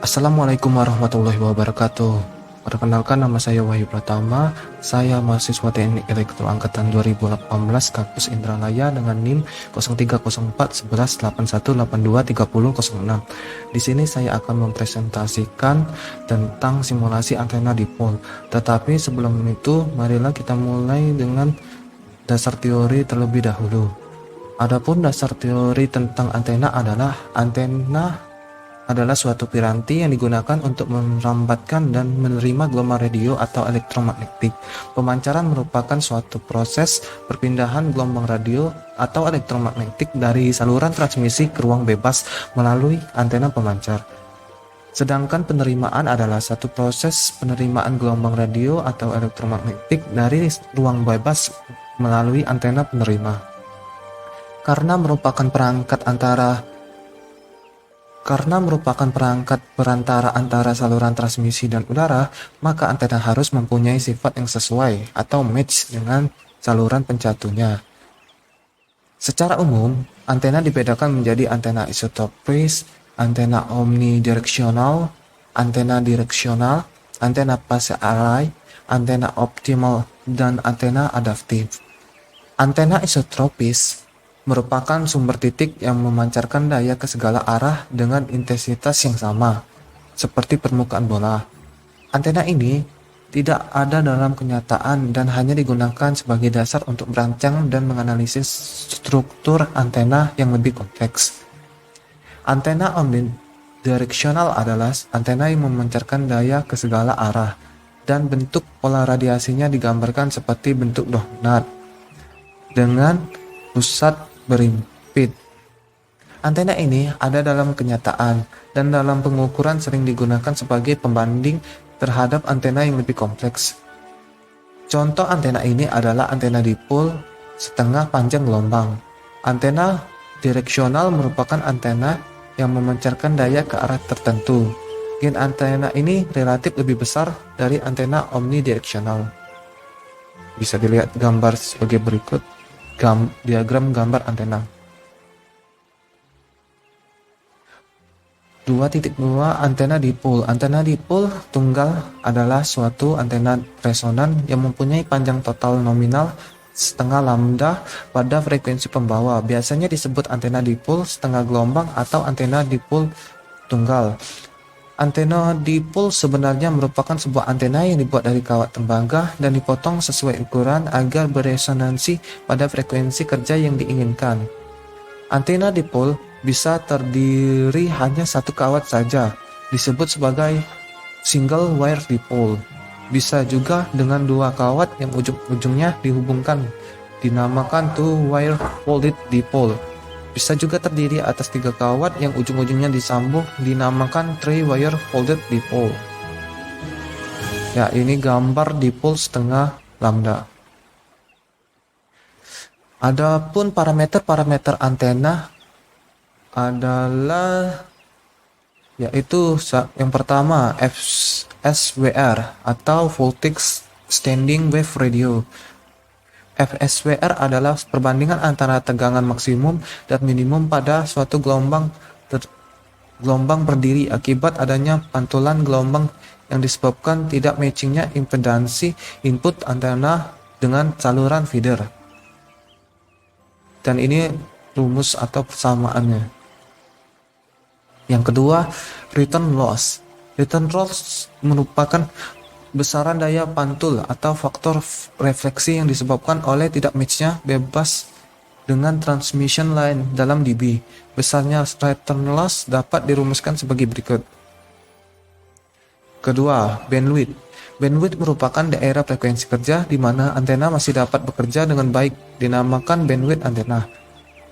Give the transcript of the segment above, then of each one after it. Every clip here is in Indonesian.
Assalamualaikum warahmatullahi wabarakatuh. Perkenalkan, nama saya Wahyu Pratama. Saya mahasiswa Teknik Elektro angkatan 2018 Kampus Indralaya dengan NIM 03041181823006. Di sini saya akan mempresentasikan tentang simulasi antena dipol. Tetapi sebelum itu, marilah kita mulai dengan dasar teori terlebih dahulu. Adapun dasar teori tentang antena adalah suatu piranti yang digunakan untuk merambatkan dan menerima gelombang radio atau elektromagnetik. Pemancaran merupakan suatu proses perpindahan gelombang radio atau elektromagnetik dari saluran transmisi ke ruang bebas melalui antena pemancar. Sedangkan penerimaan adalah satu proses penerimaan gelombang radio atau elektromagnetik dari ruang bebas melalui antena penerima. Karena merupakan perantara antara saluran transmisi dan udara, maka antena harus mempunyai sifat yang sesuai atau match dengan saluran pencatunya. Secara umum, antena dibedakan menjadi antena isotropis, antena omnidireksional, antena direksional, antena phase array, antena optimal, dan antena adaptif. Antena isotropis merupakan sumber titik yang memancarkan daya ke segala arah dengan intensitas yang sama, seperti permukaan bola. Antena ini tidak ada dalam kenyataan dan hanya digunakan sebagai dasar untuk merancang dan menganalisis struktur antena yang lebih kompleks. Antena omnidireksional adalah antena yang memancarkan daya ke segala arah, dan bentuk pola radiasinya digambarkan seperti bentuk donat dengan pusat berimpit. Antena ini ada dalam kenyataan dan dalam pengukuran sering digunakan sebagai pembanding terhadap antena yang lebih kompleks. Contoh antena ini adalah antena dipol setengah panjang gelombang. Antena direksional merupakan antena yang memancarkan daya ke arah tertentu. Gain antena ini relatif lebih besar dari antena omnidireksional. Bisa dilihat gambar sebagai berikut. Diagram gambar antena. 2.2 Antena dipol. Antena dipol tunggal adalah suatu antena resonan yang mempunyai panjang total nominal setengah lambda pada frekuensi pembawa. Biasanya disebut antena dipol setengah gelombang atau antena dipol tunggal. Antena dipol sebenarnya merupakan sebuah antena yang dibuat dari kawat tembaga dan dipotong sesuai ukuran agar beresonansi pada frekuensi kerja yang diinginkan. Antena dipol bisa terdiri hanya satu kawat saja, disebut sebagai single wire dipole. Bisa juga dengan dua kawat yang ujung-ujungnya dihubungkan, dinamakan two wire folded dipole. Bisa juga terdiri atas tiga kawat yang ujung-ujungnya disambung, dinamakan three wire folded dipole. Ya, ini gambar dipol setengah lambda. Adapun parameter antena adalah yaitu yang pertama FSWR atau Voltage Standing Wave Radio. FSWR adalah perbandingan antara tegangan maksimum dan minimum pada suatu gelombang berdiri akibat adanya pantulan gelombang yang disebabkan tidak matchingnya impedansi input antena dengan saluran feeder. Dan ini rumus atau persamaannya. Yang kedua, return loss. Return loss merupakan besaran daya pantul atau faktor refleksi yang disebabkan oleh tidak matchnya bebas dengan transmission line dalam dB. Besarnya return loss dapat dirumuskan sebagai berikut. Kedua, bandwidth. Bandwidth merupakan daerah frekuensi kerja di mana antena masih dapat bekerja dengan baik, dinamakan bandwidth antena.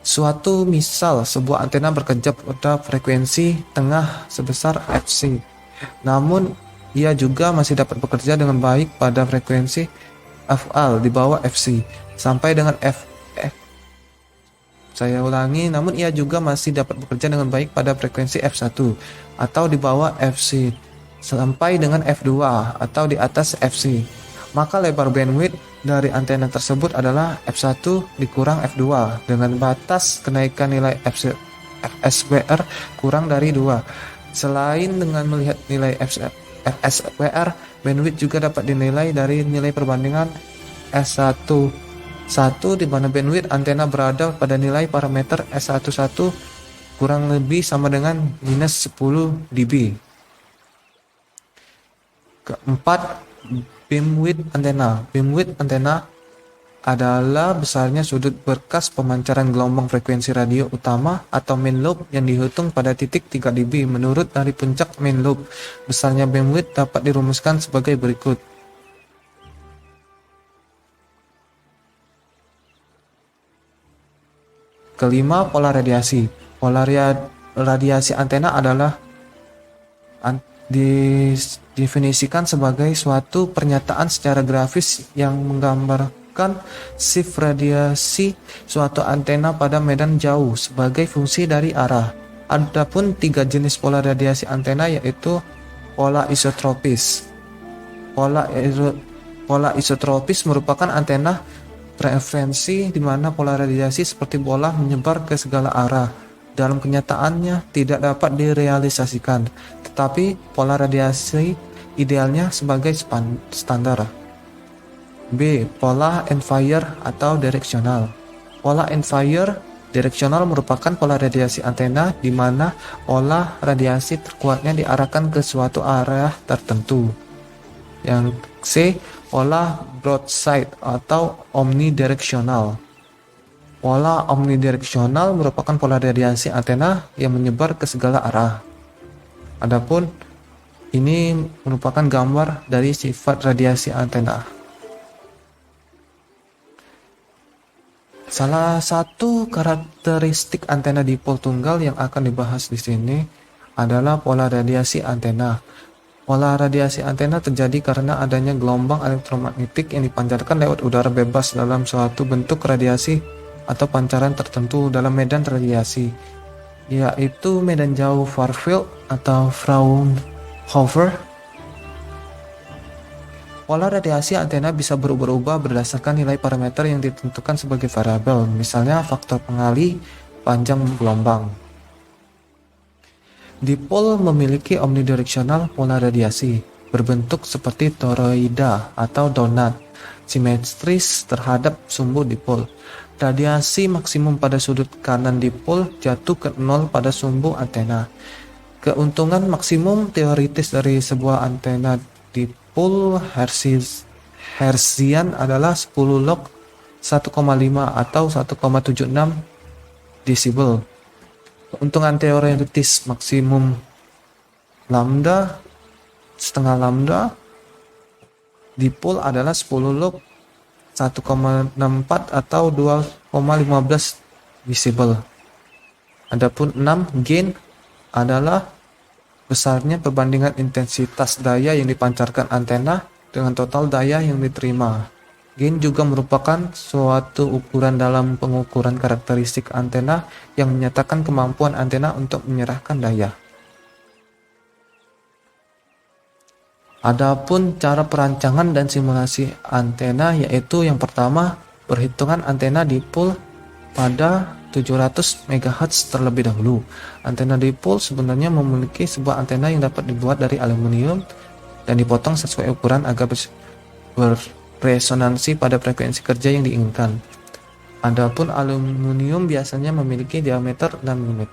Suatu misal, sebuah antena bekerja pada frekuensi tengah sebesar Fc. Namun ia juga masih dapat bekerja dengan baik pada frekuensi Fl di bawah Fc sampai dengan namun ia juga masih dapat bekerja dengan baik pada frekuensi F1 atau di bawah Fc sampai dengan F2 atau di atas Fc. Maka lebar bandwidth dari antena tersebut adalah F1 dikurang F2 dengan batas kenaikan nilai FSWR kurang dari 2. Selain dengan melihat nilai FSWR, bandwidth juga dapat dinilai dari nilai perbandingan S11, di mana bandwidth antena berada pada nilai parameter S11 kurang lebih sama dengan minus 10 dB. Keempat, beamwidth antena. Beamwidth antena adalah besarnya sudut berkas pemancaran gelombang frekuensi radio utama atau main lobe yang dihitung pada titik 3 dB menurut dari puncak main lobe. Besarnya beamwidth dapat dirumuskan sebagai berikut. Kelima, pola radiasi. Pola radiasi antena adalah didefinisikan sebagai suatu pernyataan secara grafis yang menggambarkan shift radiasi suatu antena pada medan jauh sebagai fungsi dari arah. Adapun 3 jenis pola radiasi antena yaitu pola isotropis. Pola isotropis merupakan antena frekuensi di mana pola radiasi seperti bola menyebar ke segala arah. Dalam kenyataannya tidak dapat direalisasikan, tetapi pola radiasi idealnya sebagai standar. B. Pola end-fire atau direksional. Pola end-fire direksional merupakan pola radiasi antena di mana pola radiasi terkuatnya diarahkan ke suatu arah tertentu. Yang C. Pola broadside atau omnidireksional. Pola omnidireksional merupakan pola radiasi antena yang menyebar ke segala arah. Adapun ini merupakan gambar dari sifat radiasi antena. Salah satu karakteristik antena dipol tunggal yang akan dibahas di sini adalah pola radiasi antena. Pola radiasi antena terjadi karena adanya gelombang elektromagnetik yang dipancarkan lewat udara bebas dalam suatu bentuk radiasi atau pancaran tertentu dalam medan radiasi, yaitu medan jauh far field atau Fraunhofer. Pola radiasi antena bisa berubah-ubah berdasarkan nilai parameter yang ditentukan sebagai variabel, misalnya faktor pengali panjang gelombang. Dipol memiliki omnidireksional pola radiasi, berbentuk seperti toroida atau donat, simetris terhadap sumbu dipol. Radiasi maksimum pada sudut kanan dipol jatuh ke 0 pada sumbu antena. Keuntungan maksimum teoritis dari sebuah antena dipol Hertzian adalah 10 log 1,5 atau 1,76 desibel. Keuntungan teoritis maksimum lambda setengah lambda dipol adalah 10 log 1,64 atau 2,15 desibel. Adapun 6, gain adalah besarnya perbandingan intensitas daya yang dipancarkan antena dengan total daya yang diterima. Gain juga merupakan suatu ukuran dalam pengukuran karakteristik antena yang menyatakan kemampuan antena untuk menyerahkan daya. Adapun cara perancangan dan simulasi antena yaitu yang pertama, perhitungan antena dipol pada 700 MHz terlebih dahulu. Antena dipol sebenarnya memiliki sebuah antena yang dapat dibuat dari aluminium dan dipotong sesuai ukuran agar berresonansi pada frekuensi kerja yang diinginkan. Adapun aluminium biasanya memiliki diameter 6 mm.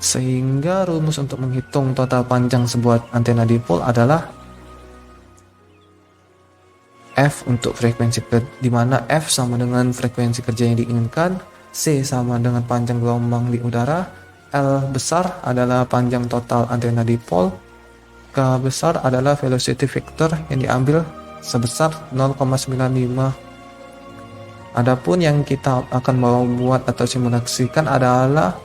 Sehingga rumus untuk menghitung total panjang sebuah antena dipol adalah F untuk frekuensi kerja, di mana F sama dengan frekuensi kerja yang diinginkan, C sama dengan panjang gelombang di udara, L besar adalah panjang total antena dipol, K besar adalah velocity vector yang diambil sebesar 0,95. Adapun yang kita akan mau buat atau simulasikan adalah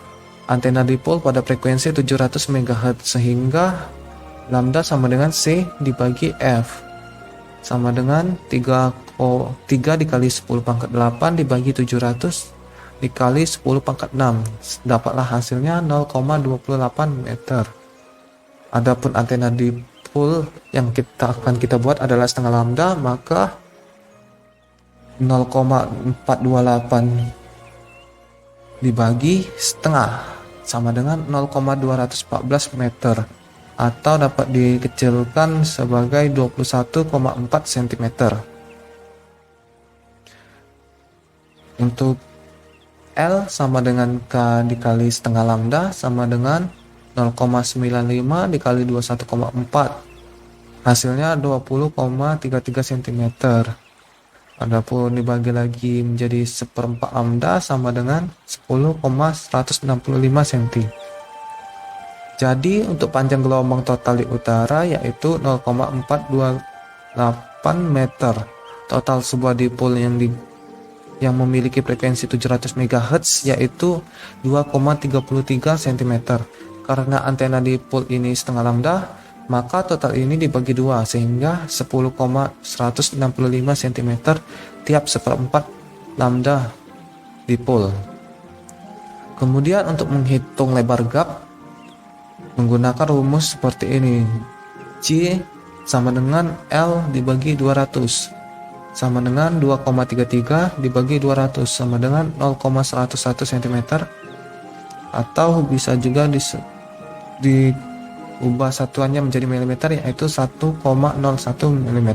antena dipol pada frekuensi 700 MHz, sehingga lambda sama dengan C dibagi F sama dengan 3 dikali 10 pangkat 8 dibagi 700 dikali 10 pangkat 6, dapatlah hasilnya 0,28 meter. Adapun antena dipol yang kita buat adalah setengah lambda, maka 0,428 dibagi setengah sama dengan 0,214 meter atau dapat dikecilkan sebagai 21,4 cm. Untuk L sama dengan K dikali setengah lambda sama dengan 0,95 dikali 21,4. Hasilnya 20,33 cm. Adapun dibagi lagi menjadi 1/4 lambda sama dengan 10,165 cm. Jadi untuk panjang gelombang total di utara yaitu 0,428 meter. Total sebuah dipol yang memiliki frekuensi 700 MHz yaitu 2,33 cm. Karena antena dipol ini setengah lambda, maka total ini dibagi 2 sehingga 10,165 cm tiap 1/4 lambda dipol. Kemudian untuk menghitung lebar gap menggunakan rumus seperti ini. J sama dengan L dibagi 200 sama dengan 2,33 dibagi 200 sama dengan 0,101 cm, atau bisa juga diubah satuannya menjadi milimeter yaitu 1,01 mm.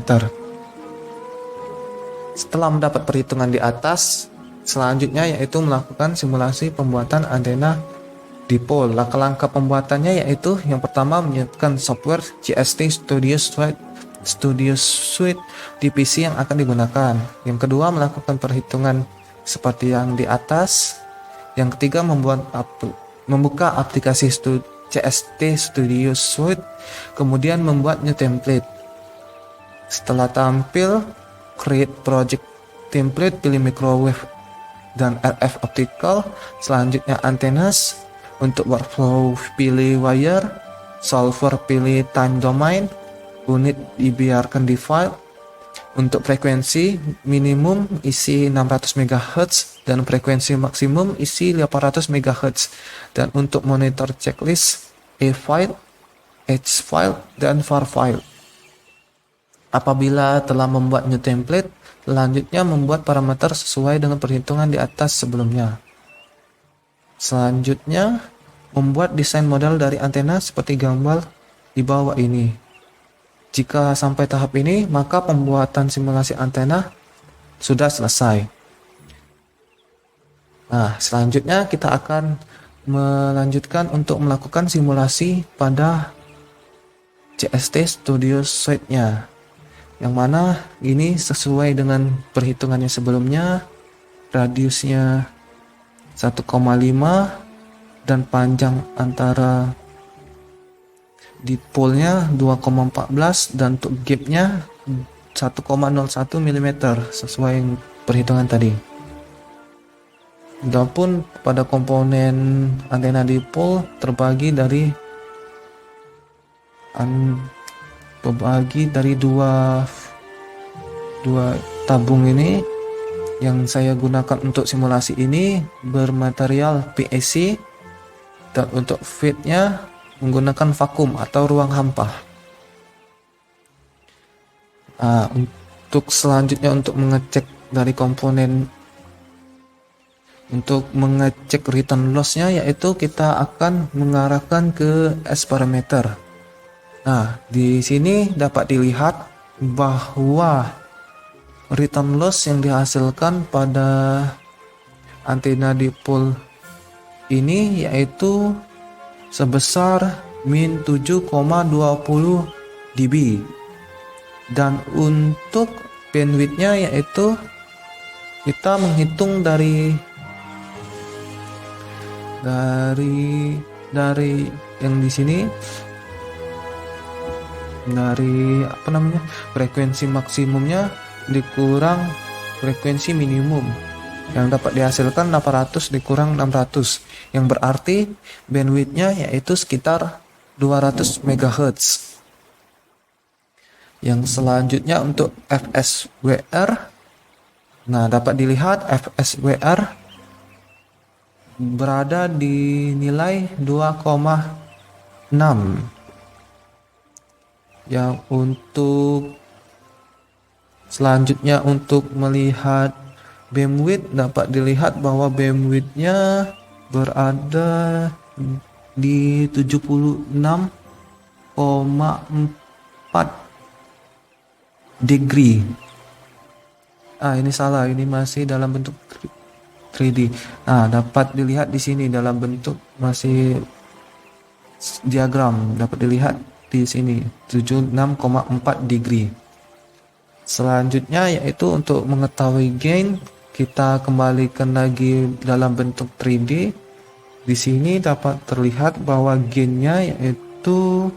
Setelah mendapat perhitungan di atas, selanjutnya yaitu melakukan simulasi pembuatan antena dipol. Langkah-langkah pembuatannya yaitu yang pertama menyiapkan software GST Studio Suite di PC yang akan digunakan. Yang kedua melakukan perhitungan seperti yang di atas. Yang ketiga membuka aplikasi GST Studio Suite, kemudian membuat new template. Setelah tampil, create project template, pilih microwave dan RF optical. Selanjutnya antennas. Untuk workflow pilih wire, solver pilih time domain, unit dibiarkan default. Untuk frekuensi minimum isi 600 MHz dan frekuensi maksimum isi 800 MHz. Dan untuk monitor checklist A file, H file, dan var file. Apabila telah membuat new template, selanjutnya membuat parameter sesuai dengan perhitungan di atas sebelumnya. Selanjutnya, membuat desain model dari antena seperti gambar di bawah ini. Jika sampai tahap ini, maka pembuatan simulasi antena sudah selesai. Nah, selanjutnya kita akan melanjutkan untuk melakukan simulasi pada GST Studio Suite-nya. Yang mana ini sesuai dengan perhitungannya sebelumnya, radiusnya 1,5 dan panjang antara dipolnya 2,14 dan untuk gapnya 1,01 mm sesuai perhitungan tadi. Adapun pada komponen antena dipol terbagi dari dua tabung ini. Yang saya gunakan untuk simulasi ini bermaterial PEC, dan untuk feednya menggunakan vakum atau ruang hampa. Untuk selanjutnya untuk mengecek dari komponen, untuk mengecek return lossnya yaitu kita akan mengarahkan ke S parameter. Nah, di sini dapat dilihat bahwa return loss yang dihasilkan pada antena dipol ini yaitu sebesar min 7,20 dB, dan untuk bandwidthnya yaitu kita menghitung dari yang di sini, dari frekuensi maksimumnya dikurang frekuensi minimum, yang dapat dihasilkan 800 dikurang 600, yang berarti bandwidthnya yaitu sekitar 200 MHz. Yang selanjutnya untuk FSWR, nah dapat dilihat FSWR berada di nilai 2,6. Yang untuk selanjutnya untuk melihat bandwidth dapat dilihat bahwa bandwidthnya berada di 76,4 degree. Ini salah, ini masih dalam bentuk 3D. Dapat dilihat di sini dalam bentuk masih diagram, dapat dilihat di sini 76,4 degree. Selanjutnya yaitu untuk mengetahui gain, kita kembalikan lagi dalam bentuk 3D. Di sini dapat terlihat bahwa gainnya yaitu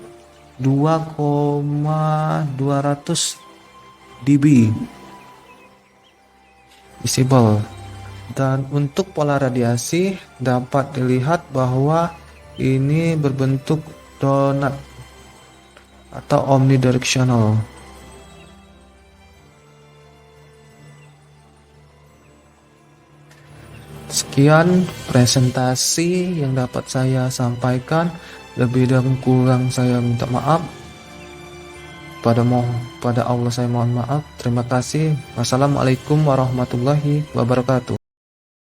2,200 dB visible. Dan untuk pola radiasi dapat dilihat bahwa ini berbentuk donat atau omnidirectional. Sekian presentasi yang dapat saya sampaikan. Lebih dan kurang saya minta maaf. Pada Allah saya mohon maaf. Terima kasih. Wassalamualaikum warahmatullahi wabarakatuh.